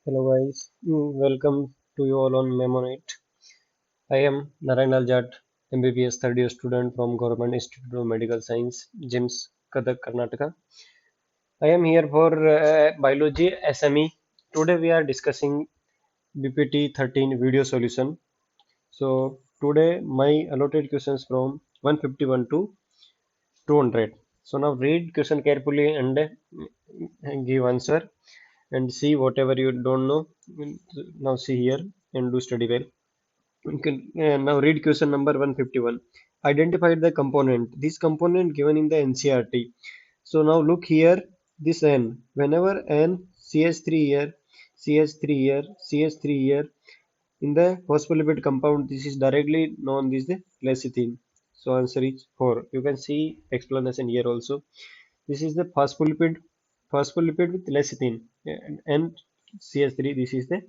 Hello guys, welcome to you all on memoneet. I am Narayan Jat, MBBS third year student from Government Institute of Medical Science, JIMS, Kadak, Karnataka. I am here for Biology SME. Today we are discussing BPT-13 video solution. So today my allotted questions from 151 to 200. So now read question carefully and give answer and see whatever you don't know. Now see here and do study well. You can now read question number 151. Identify the component. This component given in the NCRT. So now look here, this N. Whenever N CH3 here, CH3 here, CH3 here, in the phospholipid compound, this is directly known as the lecithin. So answer is 4. You can see explanation here also. This is the phospholipid with lecithin and CH3. This is the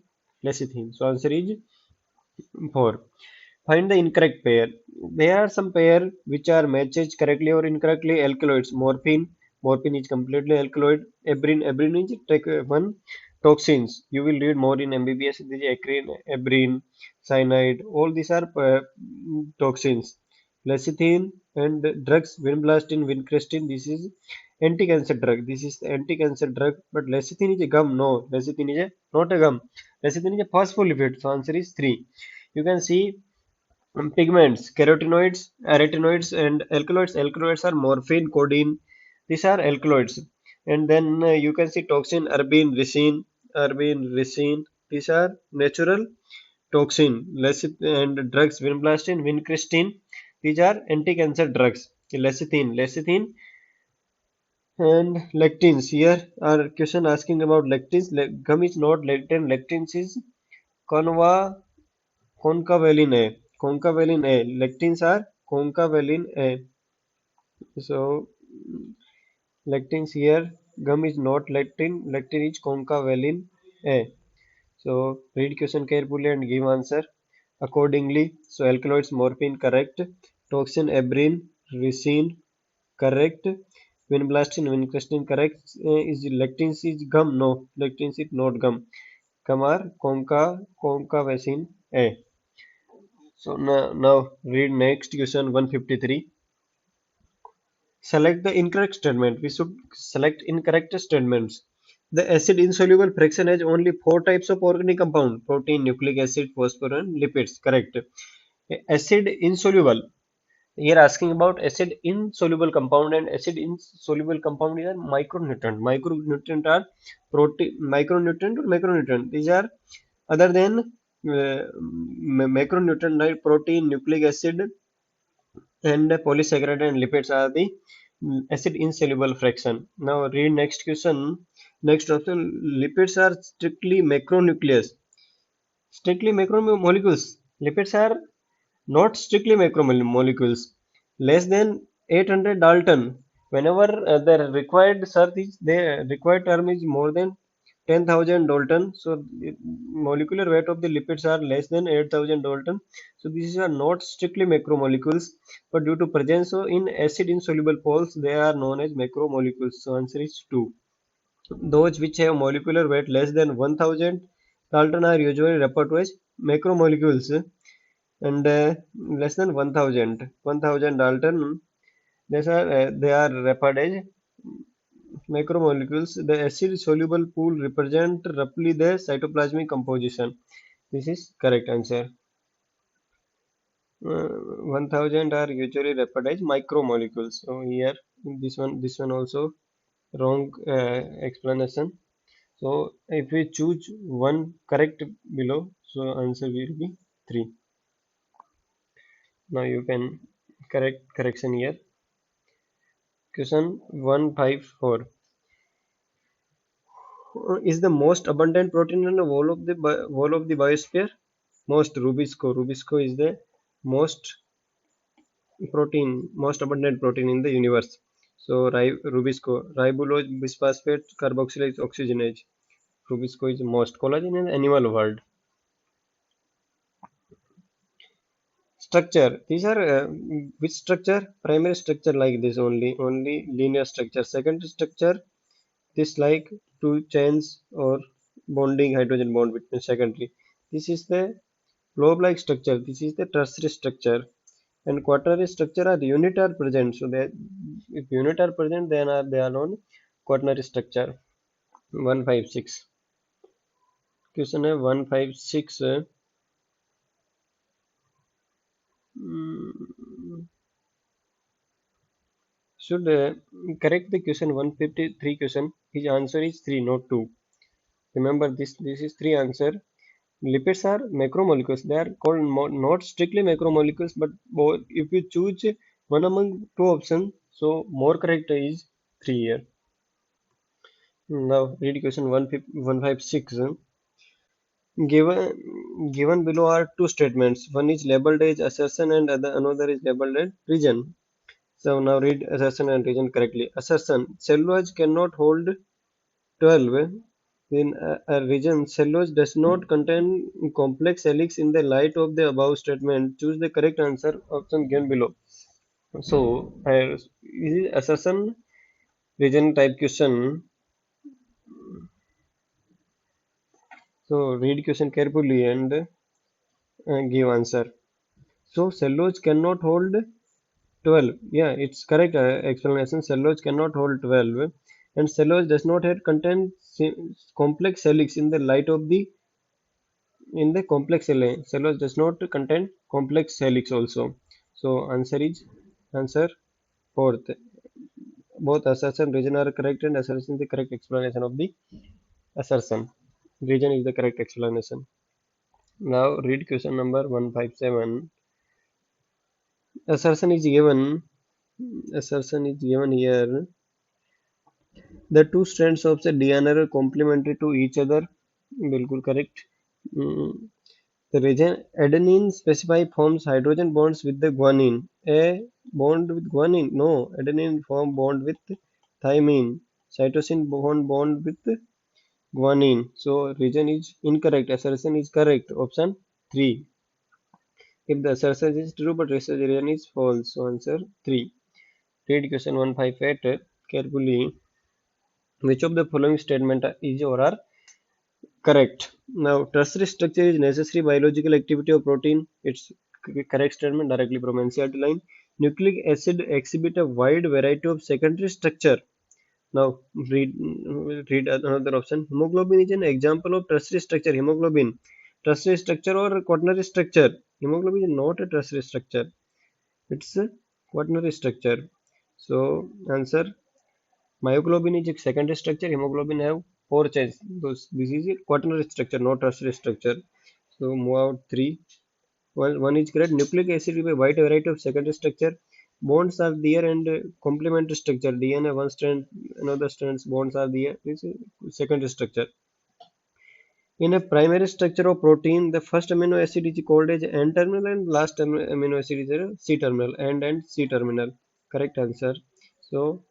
lecithin. So answer is 4. Find the incorrect pair. There are some pair which are matched correctly or incorrectly. Alkaloids. Morphine. Morphine is completely alkaloid. Heparin. Heparin is take one. Toxins. You will read more in MBBS. This is heparin, heparin, cyanide. All these are toxins. Lecithin and drugs. Vinblastine, vincrestin. This is anti-cancer drug. This is the anti-cancer drug. But lecithin is a gum. No, lecithin is a, not a gum. Lecithin is a phospholipid. So answer is 3. You can see pigments, carotenoids, arytenoids, and alkaloids. Alkaloids are morphine, codeine. These are alkaloids. And then you can see toxin, erbin, ricin. These are natural toxin. And drugs, vinblastine, vincristin. These are anti-cancer drugs. Lecithin and lectins. Here are question asking about lectins. Gum is not lectin. Lectins is conva Concavalin A. Concavalin A. Lectins are concavalin A. So lectins here. Gum is not lectin. Lectin is concavalin A. So read question carefully and give answer accordingly. So alkaloids morphine correct. Toxin heparin ricin correct. Vinblastine vincrestin correct. Is lectins is gum? No, lectins is not gum. Gum are concavacin A. So now read next question 153. Select the incorrect statement. We should select incorrect statements. The acid insoluble fraction has only four types of organic compound: protein, nucleic acid, phosphorus, and lipids. Correct. Acid insoluble. Here asking about acid insoluble compound, and acid insoluble compound is a micronutrient. Micronutrient are protein, micronutrient or macronutrient. These are other than macronutrient like protein, nucleic acid, and polysaccharide and lipids are the acid insoluble fraction. Now read next question. Next option, lipids are strictly macronucleus. Strictly macromolecules. Lipids are not strictly macromolecules. Less than 800 Dalton. Whenever the required search is the required term is more than 10,000 Dalton, so the molecular weight of the lipids are less than 8,000 Dalton. So these are not strictly macromolecules, but due to presence in acid insoluble poles, they are known as macromolecules. So answer is 2. Those which have molecular weight less than 1000 Dalton are usually referred to as macromolecules, and less than 1000 Dalton, they are referred as macromolecules. The acid soluble pool represent roughly the cytoplasmic composition. This is correct answer. 1000 are usually referred as micromolecules. So here this one also wrong explanation. So if we choose one correct below, so answer will be 3. Now you can correction here. Question 154. Is the most abundant protein in the wall of the biosphere? Most Rubisco is the most most abundant protein in the universe. So Rubisco, ribulose, bisphosphate, carboxylase, oxygenase. Rubisco is most. Collagen in the animal world. Structure. These are which structure? Primary structure like this only linear structure. Secondary structure, this like two chains or bonding hydrogen bond between secondary. This is the globe-like structure. This is the tertiary structure. And quaternary structure are unit are present. So that if unit are present, then they are known quaternary structure. 156. Question है 156. mm, should correct the question 153 question. His answer is 3, not 2. Remember this. This is 3 answer. Lipids are macromolecules. They are called not strictly macromolecules, but if you choose one among two options, so more correct is 3 here. Now read question 156. Given below are two statements. One is labeled as assertion and another is labeled as reason. So now read assertion and reason correctly. Assertion: cellulose cannot hold 12. In a region, cellulose does not contain complex helix. In the light of the above statement, choose the correct answer. Option given below. So, is assertion region type question. So, read question carefully and give answer. So, cellulose cannot hold 12. Yeah, it's correct explanation. Cellulose cannot hold 12, and cellulose does not have contain complex helix in the light of the in the complex cellulose does not contain complex helix also. So answer is answer fourth. Both assertion and reason are correct, and assertion is the correct explanation of the assertion. Reason is the correct explanation. Now read question number 157. Assertion is given. Assertion is given here. The two strands of the DNA are complementary to each other. बिल्कुल correct. Mm, The region adenine specify forms hydrogen bonds with the guanine. A bond with guanine? No. Adenine form bond with thymine. Cytosine bond with guanine. So region is incorrect. Assertion is correct. Option 3. If the assertion is true but region is false, so answer 3. Read question 158 carefully. Which of the following statement is or are correct? Now, tertiary structure is necessary biological activity of protein. It's correct statement directly from NCERT line. Nucleic acid exhibit a wide variety of secondary structure. Now, read another option. Hemoglobin is an example of tertiary structure. Hemoglobin, tertiary structure or quaternary structure? Hemoglobin is not a tertiary structure. It's a quaternary structure. So, answer myoglobin is a secondary structure. Hemoglobin have four chains. This is a quaternary structure, not tertiary structure. So move out three. Well, one is correct. Nucleic acid with a wide variety of secondary structure. Bonds are there and complementary structure. DNA one strand, another strands. Bonds are there. This is secondary structure. In a primary structure of protein, the first amino acid is called as N terminal and last amino acid is a C terminal. And C terminal. Correct answer. So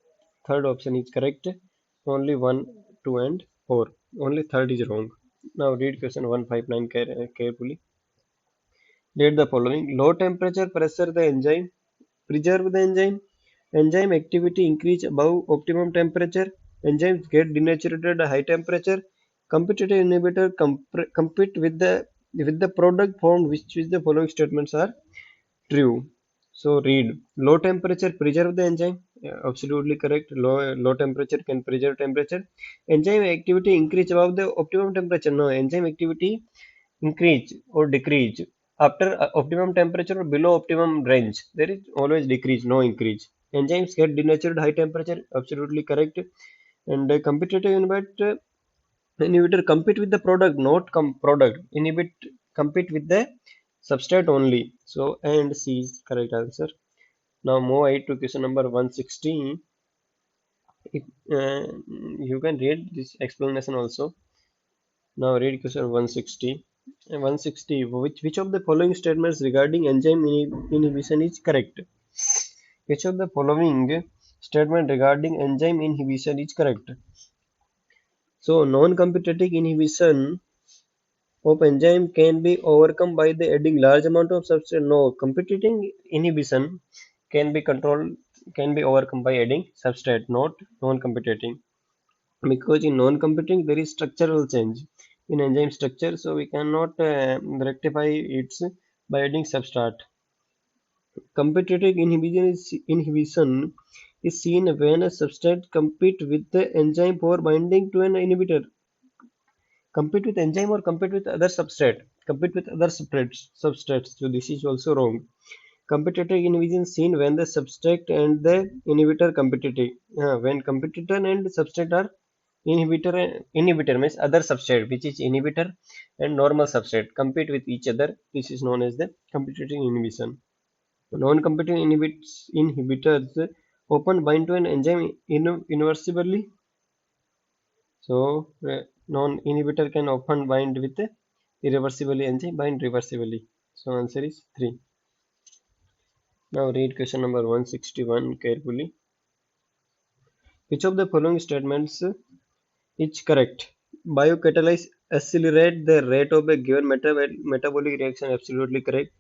third option is correct. Only 1, 2 and 4. Only third is wrong. Now read question 159 carefully. Read the following. Low temperature pressure the enzyme. Preserve the enzyme. Enzyme activity increase above optimum temperature. Enzymes get denatured at high temperature. Competitive inhibitor compete with the product formed, which is the following statements are true. So read. Low temperature preserve the enzyme. Yeah, absolutely correct. Low temperature can preserve temperature. Enzyme activity increase above the optimum temperature. No, enzyme activity increase or decrease after optimum temperature or below optimum range. There is always decrease, no increase. Enzymes get denatured high temperature. Absolutely correct. And competitive inhibitor compete with the product, not product. Compete with the substrate only. So and C is correct answer. Now move ahead to question number 116. If, you can read this explanation also. Now read question 160. 160. Which of the following statements regarding enzyme inhibition is correct? Which of the following statement regarding enzyme inhibition is correct? So non-competitive inhibition of enzyme can be overcome by the adding large amount of substrate. No, competitive inhibition can be overcome by adding substrate, not non-competitive. because in non-competing there is structural change in enzyme structure, so we cannot rectify it by adding substrate. Competitive inhibition is seen when a substrate compete with the enzyme for binding to an inhibitor. Compete with enzyme or compete with other substrate? Compete with other substrates. So this is also wrong. Competitive inhibition seen when the substrate and the inhibitor competitive. When competitor and substrate are inhibitor means other substrate which is inhibitor and normal substrate compete with each other. This is known as the competitive inhibition. Non-competing inhibitors often bind to an enzyme irreversibly. So non-inhibitor can often bind with a irreversibly enzyme bind reversibly. So answer is 3. Now read question number 161 carefully. Which of the following statements is correct? Biocatalysts accelerate the rate of a given metabolic reaction. Absolutely correct.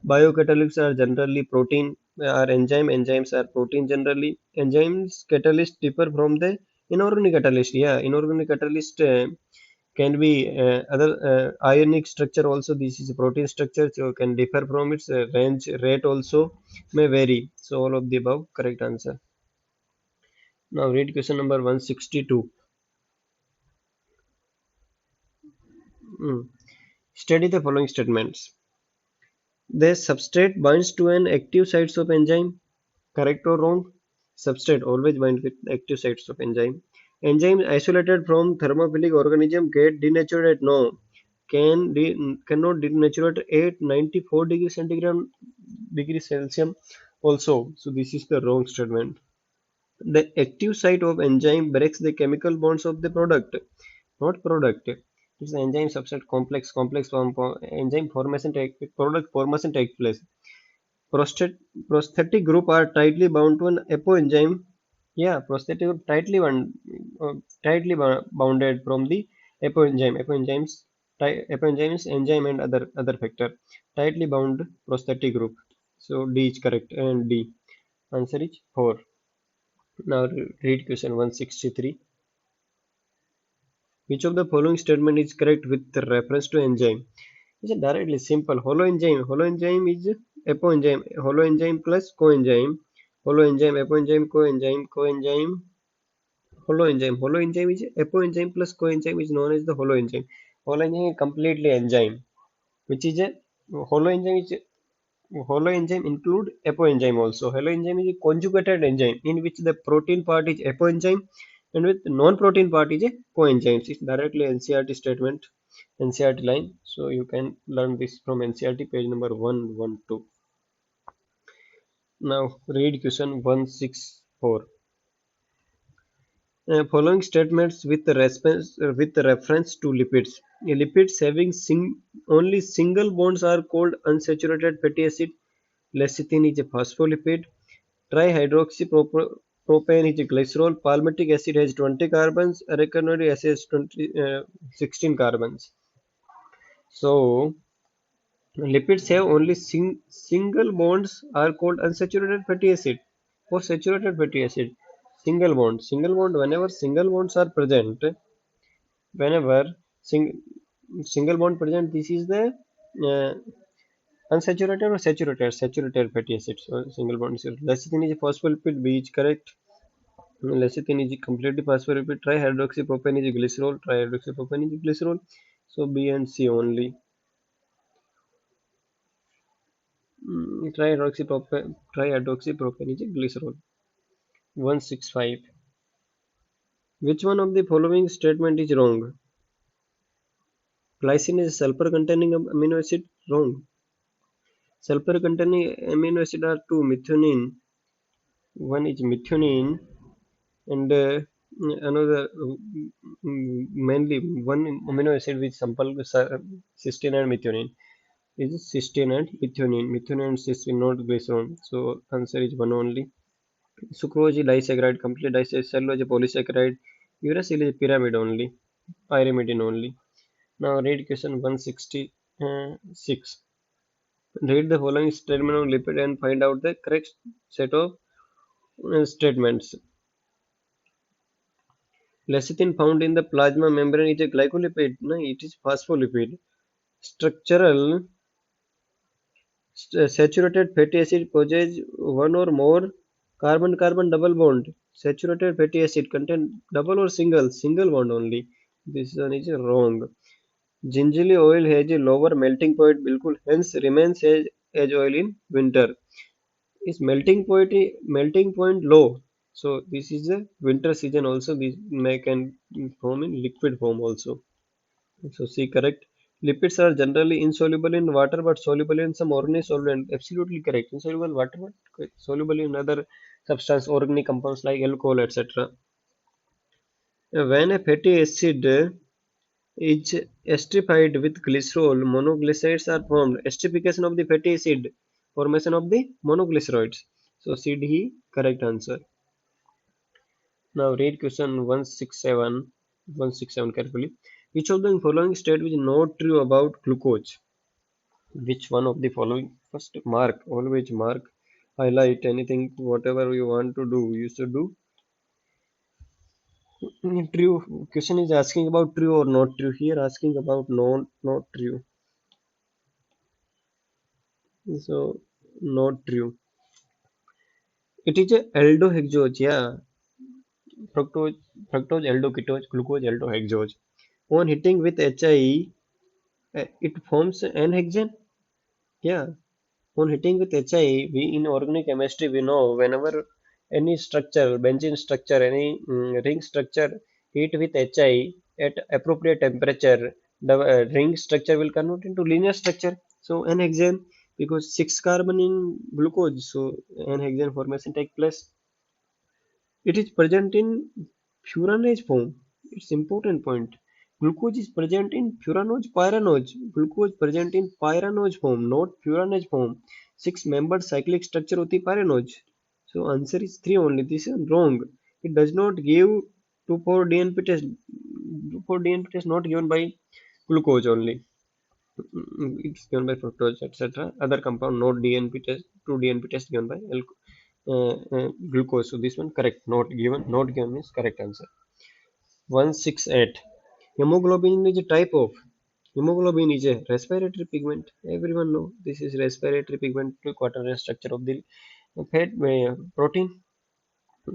Biocatalysts are generally protein, are enzyme. Enzymes are protein generally. Enzymes catalysts differ from the inorganic catalyst. Yeah, inorganic catalyst can be other ionic structure also. This is a protein structure, so can differ from its range. Rate also may vary. So all of the above correct answer. Now read question number 162. Mm. Study the following statements. The substrate binds to an active sites of enzyme. Correct or wrong? Substrate always binds with active sites of enzyme. Enzymes isolated from thermophilic organism get denatured at no. Cannot denature at 94 degrees centigrade degrees Celsius also. So this is the wrong statement. The active site of enzyme breaks the chemical bonds of the product, not product. It's enzyme substrate complex form enzyme formation product formation takes place. Prosthetic group are tightly bound to an apoenzyme. Yeah, prosthetic group bounded from the apoenzyme. Apoenzymes, enzyme and other factor. Tightly bound prosthetic group. So D is correct and D. Answer is 4. Now read question 163. Which of the following statement is correct with reference to enzyme? It's directly simple. Holoenzyme. Holoenzyme is apoenzyme. Holoenzyme plus coenzyme. Holoenzyme, apoenzyme, coenzyme. Holoenzyme. Holoenzyme is apoenzyme plus coenzyme is known as the holoenzyme. Holoenzyme is completely enzyme, which is a holoenzyme is holoenzyme include apoenzyme also. Holoenzyme is a conjugated enzyme in which the protein part is apoenzyme and with non-protein part is a coenzyme. It's directly NCRT statement, NCRT line. So you can learn this from NCRT page number 112. Now read question 164. Following statements with reference to lipids. Lipids having only single bonds are called unsaturated fatty acid. Lecithin is a phospholipid. Trihydroxypropane is a glycerol. Palmitic acid has 20 carbons. Arachidonic acid has 16 carbons. So lipids have only single bonds are called unsaturated fatty acid or saturated fatty acid. Single bond. Whenever single bonds are present, whenever sing, single bond present, this is the uh, unsaturated or saturated fatty acid. So single bond. So lecithin is a phospholipid. B is correct. Lecithin is a completely phospholipid. Trihydroxypropane is a glycerol. Trihydroxypropane is a glycerol. So B and C only. Trihydroxypropane is a glycerol. 165. Which one of the following statement is wrong? Glycine is a sulfur containing amino acid. Wrong. Sulfur containing amino acid are two. Methionine. One is methionine and another mainly one amino acid with sample cysteine and methionine is cysteine and methionine. Methionine and cysteine, not glycerol. So answer is one only. Sucrose is disaccharide, complete disaccharide. Cellulose is polysaccharide. Uracil is pyramid only. Pyrimidine only. Now read question 166. Read the following statement on lipid and find out the correct set of statements. Lecithin found in the plasma membrane is a glycolipid. No, it is phospholipid. Structural saturated fatty acid possess one or more carbon-carbon double bond. Saturated fatty acid contain double or single bond only. This one is wrong. Gingerly oil has a lower melting point, बिल्कुल, hence remains as oil in winter. Is melting point low? So this is a winter season also. This may can form in liquid form also. So C correct. Lipids are generally insoluble in water but soluble in some organic solvent. Absolutely correct. Insoluble water but soluble in other substance organic compounds like alcohol, etc. When a fatty acid is esterified with glycerol, monoglycerides are formed. Esterification of the fatty acid, formation of the monoglycerides. So C D correct answer. Now read question 167 carefully. Which of the following statement is not true about glucose? Which one of the following? First, mark. Always mark. Highlight anything, whatever you want to do, you should do. True. Question is asking about true or not true. Here, asking about not true. So, not true. It is a aldohexose. Yeah, fructose, fructose, aldoketose, glucose, aldohexose. On hitting with HI, it forms an hexane. Yeah. On hitting with HI, we in organic chemistry we know whenever any structure, benzene structure, any ring structure heat with HI at appropriate temperature, the ring structure will convert into linear structure. So N-hexane, because 6 carbon in glucose, so N-hexane formation take place. It is present in furanose form. It's important point. Glucose is present in furanose pyranose. Glucose present in pyranose form, not furanose form. 6 membered cyclic structure होती pyranose. So answer is 3 only. This is wrong. It does not give 2,4 DNP test. 2,4 DNP test not given by glucose only. It's given by fructose, etc. Other compound not DNP test. 2 DNP test given by glucose. So this one correct. Not given. Not given is correct answer. 168. Hemoglobin is a type of. Hemoglobin is a respiratory pigment. Everyone know this is respiratory pigment to quaternary structure of the fat protein.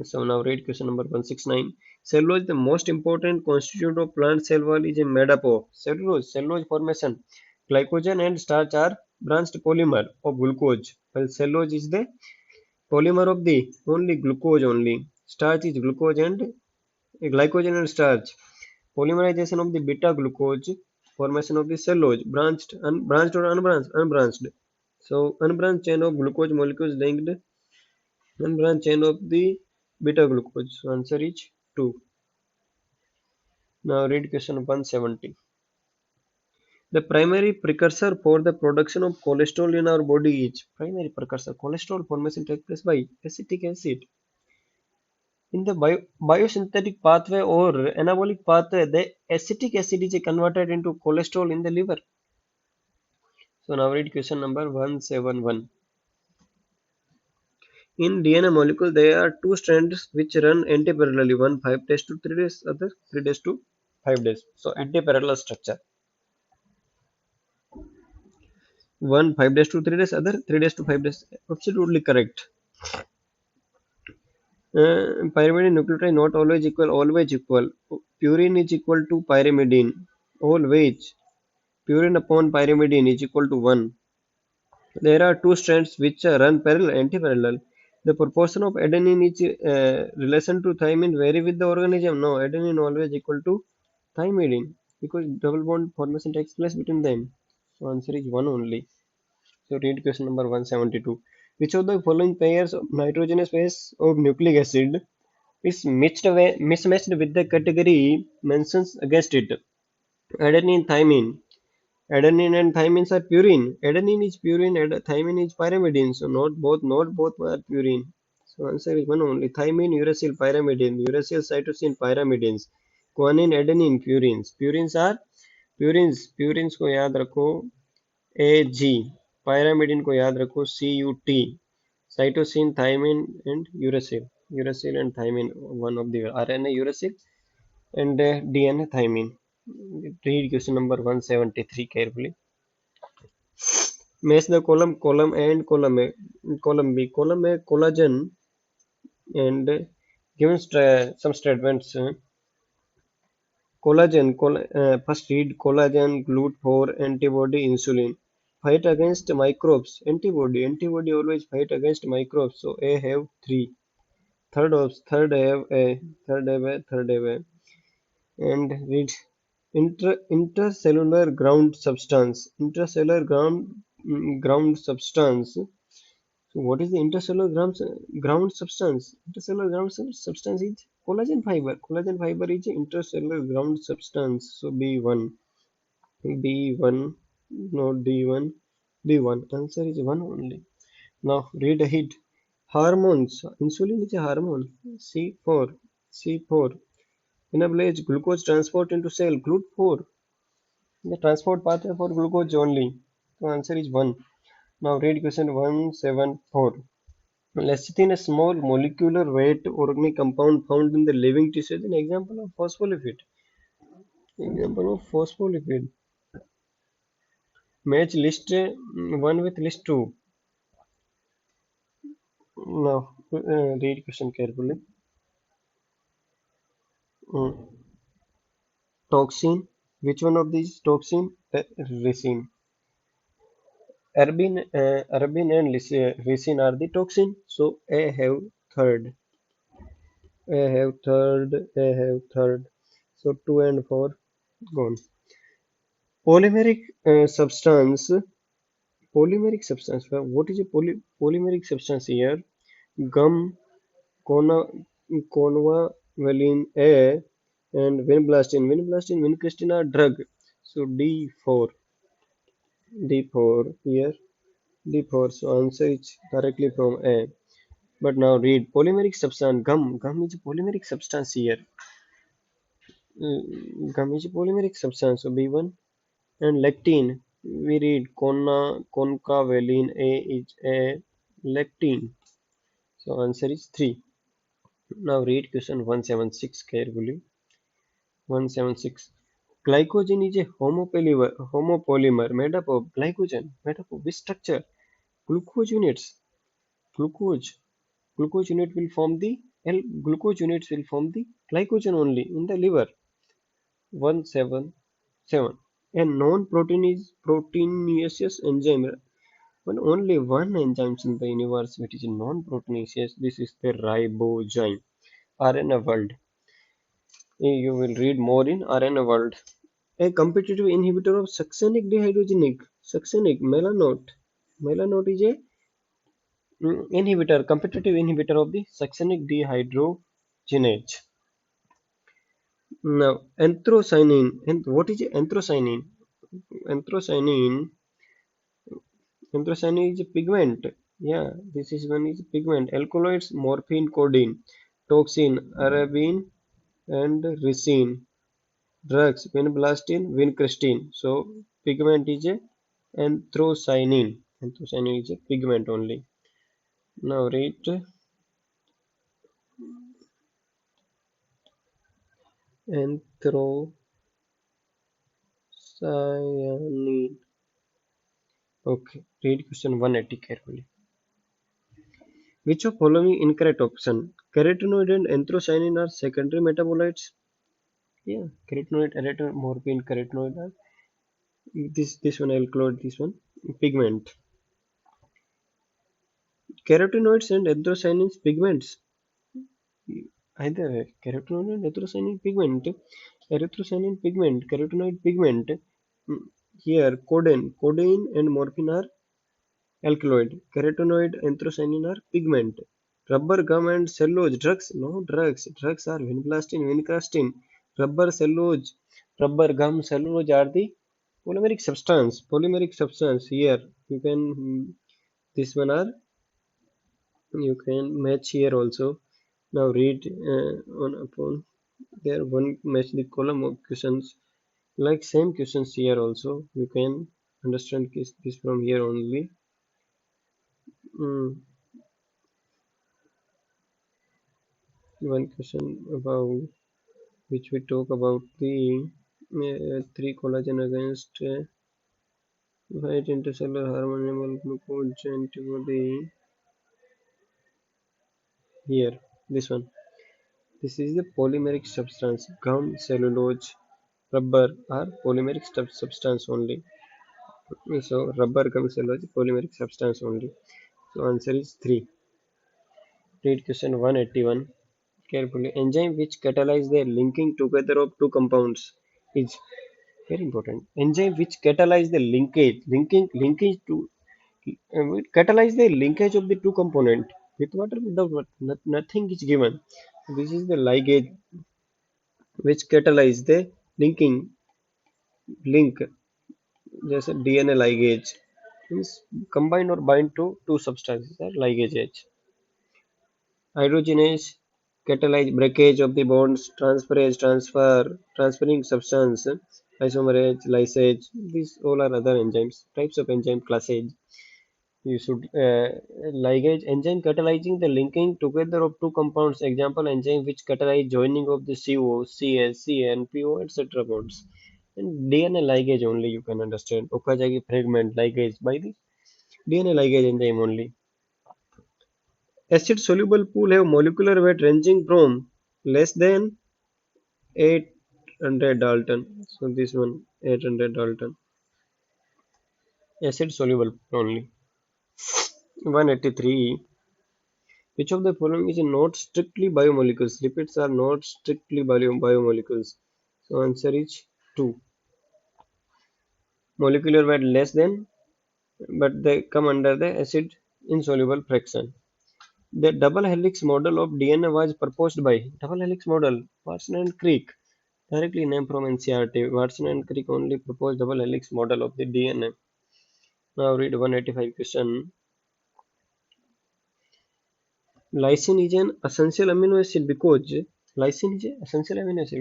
So now read question number 169. Cellulose, the most important constituent of plant cell wall, is made up of cellulose formation. Glycogen and starch are branched polymer of glucose, while cellulose is the polymer of the only glucose only. Starch is glucose and glycogen and starch. Polymerization of the beta glucose, formation of the cellulose, branched or unbranched. So unbranched chain of glucose molecules linked unbranched chain of the beta glucose. So answer is 2. Now read question 170. The primary precursor for the production of cholesterol in our body is primary precursor. Cholesterol formation takes place by acetic acid. In the biosynthetic pathway or anabolic pathway, the acetic acid is converted into cholesterol in the liver. So now read question number 171. In DNA molecule, there are two strands which run anti-parallelly. One 5 days to 3 days, other 3 days to 5 days. So anti-parallel structure. One 5 days to 3 days, other 3 days to 5 days. Absolutely correct. Pyrimidine nucleotide not always equal, always equal. Purine is equal to pyrimidine. Always. Purine upon pyrimidine is equal to 1. There are two strands which run parallel, anti-parallel. The proportion of adenine is relation to thymine vary with the organism. No, adenine always equal to thymidine because double bond formation takes place between them. So answer is 1 only. So read question number 172. Which of the following pairs of nitrogenous base of nucleic acid is mismatched with the category mentions against it? Adenine, thymine. Adenine and thymines are purine. Adenine is purine, thymine is pyrimidine. So not both are purine. So answer is one only. Thymine, uracil, pyrimidine. Uracil, cytosine, pyrimidines. Guanine, adenine, purines. Purines को याद रखो AG. Pyrimidine को याद रखो CUT. Cytosine, thymine and uracil. Uracil and thymine, one of the RNA uracil. and DNA thymine. Read question number 173 carefully. Match the column A and column A. Column B. Column A collagen and given some statements. First read collagen, GLUT4, antibody, insulin. Fight against microbes. Antibody always fight against microbes. So A have three. Third have A. And read intercellular ground substance. Ground substance. So what is the ground substance? Intercellular substance is collagen fiber. Collagen fiber is intercellular ground substance. So B1. B1, not D1. B1. Answer is 1 only. Now read ahead. Hormones. Insulin is a hormone. C4. C4. Enables glucose transport into cell. GLUT4. The transport pathway for glucose only. So answer is 1. Now read question 174. Lecithin, a small molecular weight organic compound found in the living tissue, is an example of phospholipid. Example of phospholipid. Match list 1 with list 2. Now read question carefully. Mm. Toxin. Which one of these toxin? Ricin. Arbin and ricin are the toxin. So A have third. A have third. So 2 and 4 gone. Polymeric substance. Polymeric substance. What is a polymeric substance here? Gum, cona, convaline A, and vinblastine. Vincristine are drug. So D4. D4 here. D4. So answer is directly from A. But now read polymeric substance. Gum is a polymeric substance here. Gum is a polymeric substance. So B1. And lectin, we read concavalin A is a lectin. So answer is 3. Now read question 176 carefully. 176. Glycogen is a homopolymer made up of glycogen, made up of which structure? Glucose units. Glucose. Glucose unit will form the glucose units will form the glycogen only in the liver. 177. A non-proteinaceous enzyme. But only one enzyme in the universe which is non-proteinaceous. This is the ribozyme. RNA world. You will read more in RNA world. A competitive inhibitor of succinic dehydrogenase. Succinic melanote. Melanote is a competitive inhibitor of the succinic dehydrogenase. Now, anthocyanin. And what is anthocyanin? Anthocyanin. Anthocyanin is a pigment. Yeah, this is one is pigment. Alkaloids, morphine, codeine, toxin, arabine, and ricin. Drugs, vinblastine, vincristine. So pigment is a anthocyanin. Anthocyanin is a pigment only. Now read anthocyanin. Okay, read question 180 carefully. Which of following incorrect option? Carotenoid and anthocyanin are secondary metabolites. Yeah, carotenoid, morphine, carotenoid are this one alkaloid, this one pigment. Carotenoids and anthocyanins pigments. Either carotenoid and anthocyanin pigment, erythrocyanin pigment, carotenoid pigment. Mm, Here codeine and morphine are alkaloid. Carotenoid, anthocyanin are pigment. Rubber gum and cellulose drugs. No drugs. Drugs are vinblastine, vincristine. Rubber gum, cellulose are the polymeric substance. Polymeric substance. Here you can this one are you can match here also. Now read on upon there one match the column of questions like same questions here also. You can understand this from here only. Mm, One question about which we talk about the 3 collagen against white intercellular hormonal glucose antibody. Here, this one. This is the polymeric substance. Gum, cellulose, rubber are polymeric substance only. So rubber, gum, cellulose, polymeric substance only. So answer is 3. Read question 181 carefully. Enzyme which catalyze the linking together of two compounds is very important. Enzyme which catalyze the linkage to catalyze the linkage of the two component with what or without what, nothing is given. This is the ligase which catalyze the linking link, just a DNA ligase means combine or bind to two substances are ligase. Hydrogenase catalyze breakage of the bonds, transferring substance, isomerase, lysage. These all are other enzymes. Types of enzyme classes. You should ligase enzyme catalyzing the linking together of two compounds. Example enzyme which catalyze joining of the CO, CS, CN, PO, etc. bonds. And DNA ligase only you can understand. Okazaki fragment ligase by the DNA ligase enzyme only. Acid soluble pool have molecular weight ranging from less than 800 Dalton. So this one 800 Dalton. Acid soluble only. 183. Which of the following is not strictly biomolecules? Lipids are not strictly biomolecules. So answer is 2. Molecular weight less than, but they come under the acid insoluble fraction. The double helix model of DNA was proposed by double helix model Watson and Crick. Directly named from NCRT. Watson and Crick only proposed double helix model of the DNA. Now read 185 question. Lysine is an essential amino acid because lysine is an essential amino acid.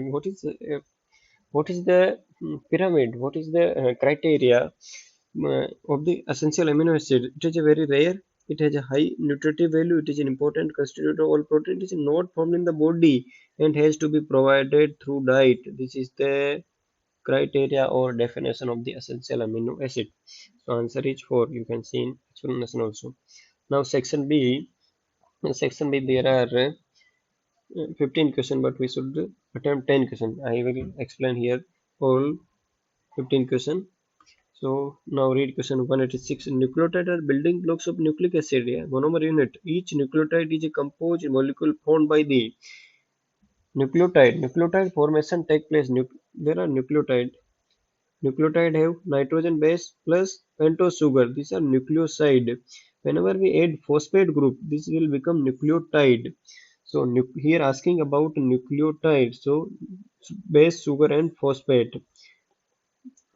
What is the pyramid? What is the criteria of the essential amino acid? It is a very rare. It has a high nutritive value. It is an important constituent of all protein. It is not found in the body and has to be provided through diet. This is the criteria or definition of the essential amino acid. So answer is 4. You can see in explanation also. Now section B. In section B there are 15 question, but we should attempt 10 question. I will explain here all 15 question. So now read question 186. Nucleotide are building blocks of nucleic acid, monomer unit. Each nucleotide is a composed molecule formed by the nucleotide. Nucleotide formation take place. There are nucleotide. Nucleotide have nitrogen base plus pentose sugar. These are nucleoside. Whenever we add phosphate group, this will become nucleotide. So here asking about nucleotide. So base, sugar, and phosphate.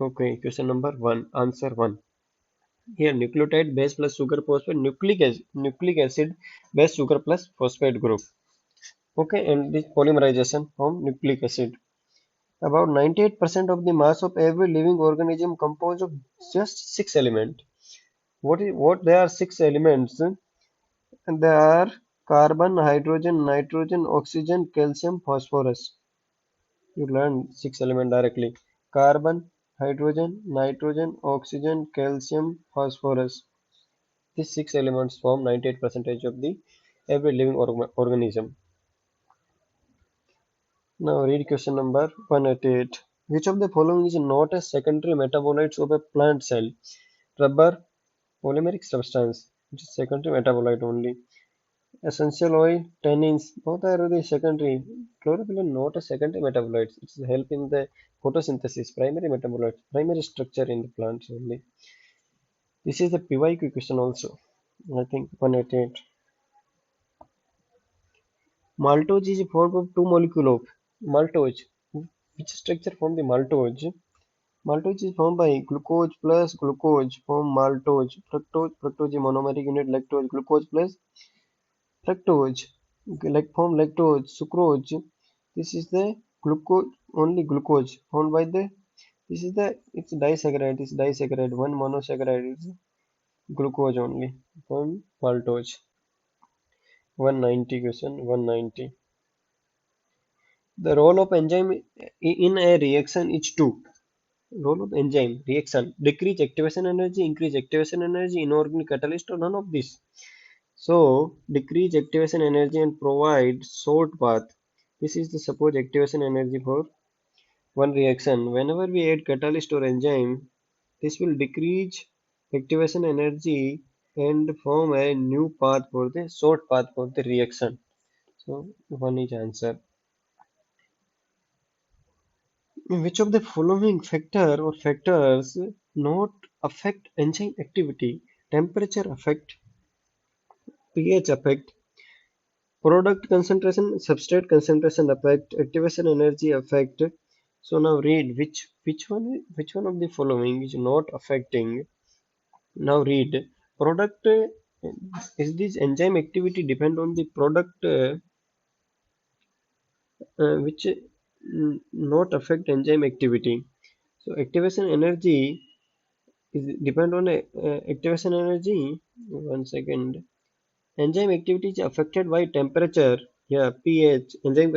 Okay, question number 1. Answer 1. Here nucleotide base plus sugar phosphate nucleic acid base sugar plus phosphate group. Okay, and this polymerization from nucleic acid. About 98% of the mass of every living organism composed of just 6 elements. What there are 6 elements? And there are carbon, hydrogen, nitrogen, oxygen, calcium, phosphorus. You learn 6 elements directly. Carbon, hydrogen, nitrogen, oxygen, calcium, phosphorus. These 6 elements form 98% of the every living organism. Now read question number 188. Which of the following is not a secondary metabolites of a plant cell? Rubber, polymeric substance, which is secondary metabolite only. Essential oil, tannins, both are the secondary. Chlorophyll not a secondary metabolite. It help in the photosynthesis, primary metabolite, primary structure in the plants only. This is the PYQ question also. I think 188. Maltose is a form of two molecule of maltose. Which structure form the maltose? Maltose is formed by glucose plus glucose form maltose. Fructose is monomeric unit lactose. Glucose plus fructose like form lactose. Sucrose. This is the glucose only glucose formed by the this is the it's disaccharide. It's disaccharide. One monosaccharide is glucose only from maltose. 190 question 190. The role of enzyme in a reaction is two. Role of enzyme reaction: decrease activation energy, increase activation energy, inorganic catalyst, or none of this. So decrease activation energy and provide short path. This is the suppose activation energy for one reaction. Whenever we add catalyst or enzyme, this will decrease activation energy and form a new path for the short path for the reaction. So one is answer. Which of the following factor or factors not affect enzyme activity? Temperature affect, pH affect, product concentration, substrate concentration affect, activation energy affect. So now read which one of the following is not affecting. Now read product. Is this enzyme activity depend on the product which not affect enzyme activity? So activation energy is depend on activation energy. One second. Enzyme activity is affected by temperature. Yeah, pH, enzyme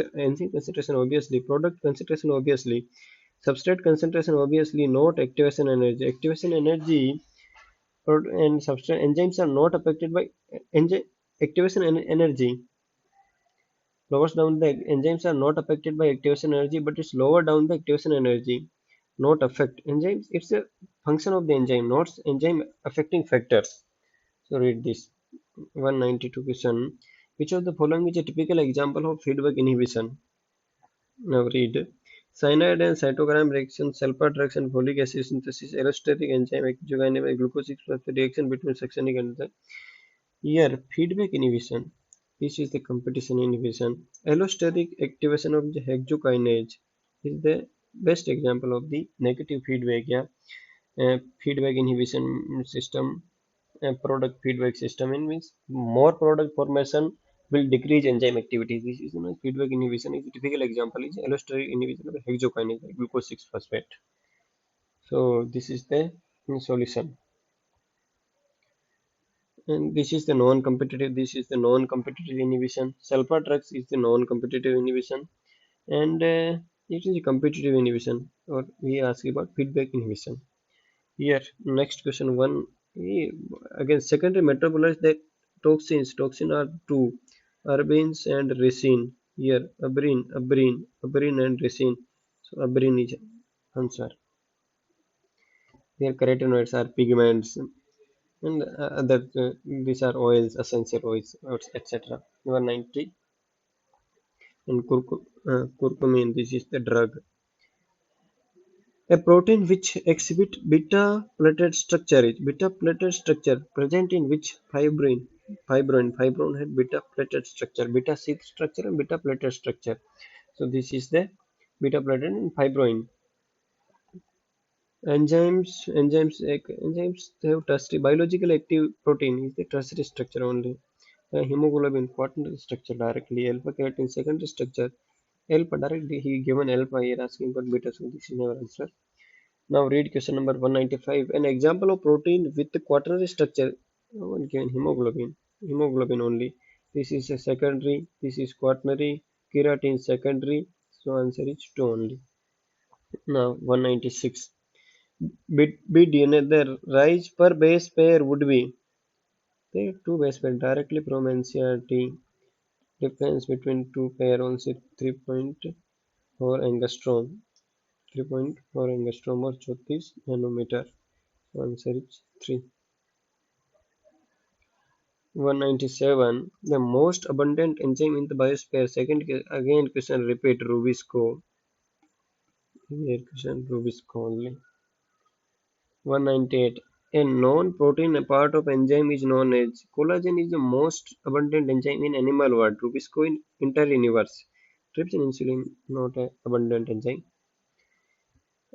concentration obviously, product concentration obviously, substrate concentration obviously, not activation energy. Activation energy and substrate enzymes are not affected by enzyme activation energy. Lowers down the enzymes are not affected by activation energy, but it's lower down the activation energy, not affect enzymes. It's a function of the enzyme, not enzyme affecting factor. So read this. 192 question. Which of the following is a typical example of feedback inhibition? Now read. Cyanide and cytochrome reaction, sulfur drugs and folic acid synthesis, allostatic enzyme, exokinase, glucose 6-phosphate reaction between succinic and the here feedback inhibition. This is the competition inhibition. Allostatic activation of the hexokinase is the best example of the negative feedback. Yeah, feedback inhibition system. Product feedback system in means more product formation will decrease enzyme activity. This is feedback inhibition is a typical example is allostatic inhibition of hexokinase glucose 6 phosphate. So this is the solution. And this is the non-competitive. This is the non-competitive inhibition. Sulfur drugs is the non-competitive inhibition, and it is a competitive inhibition. Or we ask about feedback inhibition. Here, next question one. Again, secondary metabolites that toxins. Toxin are two, arbins and resin. Here, abrine and resin. So abrine is answer. Here, carotenoids are pigments, and other these are oils, essential oils, etc. 190 and curcumin. This is the drug. A protein which exhibit beta platelet structure is beta platelet structure present in which fibrin? Fibrin had beta platelet structure, beta sheath structure and beta platelet structure. So this is the beta platelet and fibrin. Enzymes have tertiary biological active protein is the tertiary structure only. Hemoglobin quaternary structure directly, alpha keratin secondary structure. Alpha directly he given alpha here asking about beta, so this is our answer. Now read question number 195. An example of protein with the quaternary structure. One given hemoglobin. Hemoglobin only. This is a secondary. This is quaternary. Keratin secondary. So answer is 2 only. Now 196. BDNA the rise per base pair would be. There are two base pair directly from NCRT. Difference between two pair on 3.4 angstrom. 3.4 angstrom or 34 nanometer. So answer is 3. 197. The most abundant enzyme in the biosphere. Second again question repeat Rubisco. Here question Rubisco only. 198. A non-protein part of enzyme is known as collagen is the most abundant enzyme in animal world. Rubisco in entire universe. Trypsin insulin not a abundant enzyme.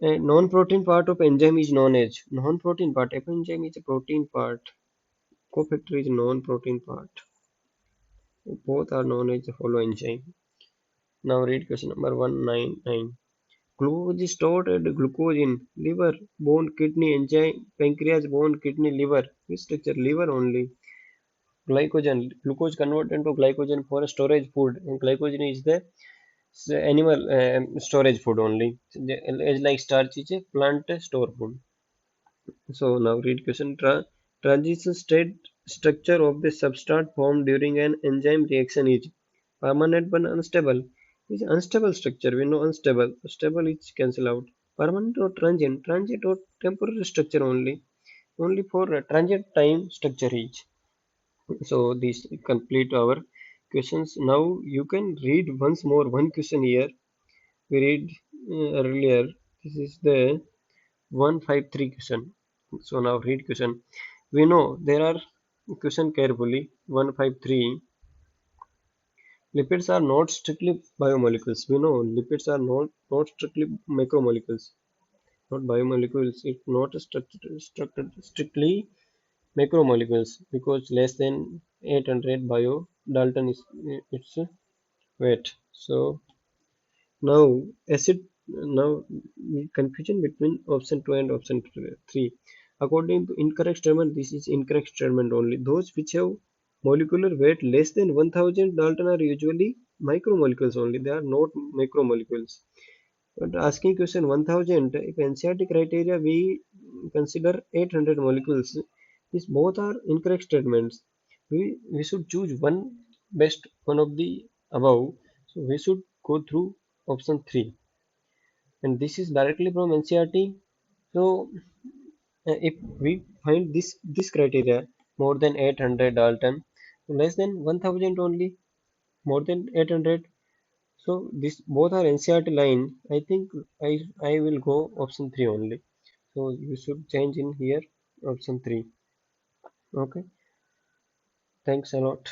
A non-protein part of enzyme is known as non-protein part. Every enzyme is a protein part. Cofactor is non-protein part. Both are known as the hollow enzyme. Now read question number 199. Glucose is stored at glucose in liver, bone, kidney, enzyme, pancreas, bone, kidney, liver. Which structure? Liver only. Glycogen. Glucose converted into glycogen for storage food. And glycogen is the animal storage food only. It's like starch is a plant store food. So now read question. Transition state structure of the substrate formed during an enzyme reaction is permanent but unstable. Is unstable structure. We know unstable. Stable is cancel out. Permanent or transient. Transient or temporary structure only. Only for transient time structure is. So this complete our questions. Now you can read once more one question here. We read earlier. This is the 153 question. So now read question. We know there are question carefully. 153. Lipids are not strictly biomolecules. We know lipids are not strictly macromolecules, not biomolecules. It's not structured strictly macromolecules because less than 800 bio Dalton is its weight. So now acid now confusion between option 2 and option 3. According to incorrect statement, this is incorrect statement only. Those which have molecular weight less than 1000 Dalton are usually micromolecules only. They are not macromolecules. But asking question 1000, if NCRT criteria we consider 800 molecules, these both are incorrect statements. We should choose one best one of the above. So we should go through option 3, and this is directly from NCRT. So if we find this criteria more than 800 Dalton, less than 1000 only, more than 800. So this both are NCRT line. I think I will go option 3 only. So you should change in here option 3. Okay. Thanks a lot.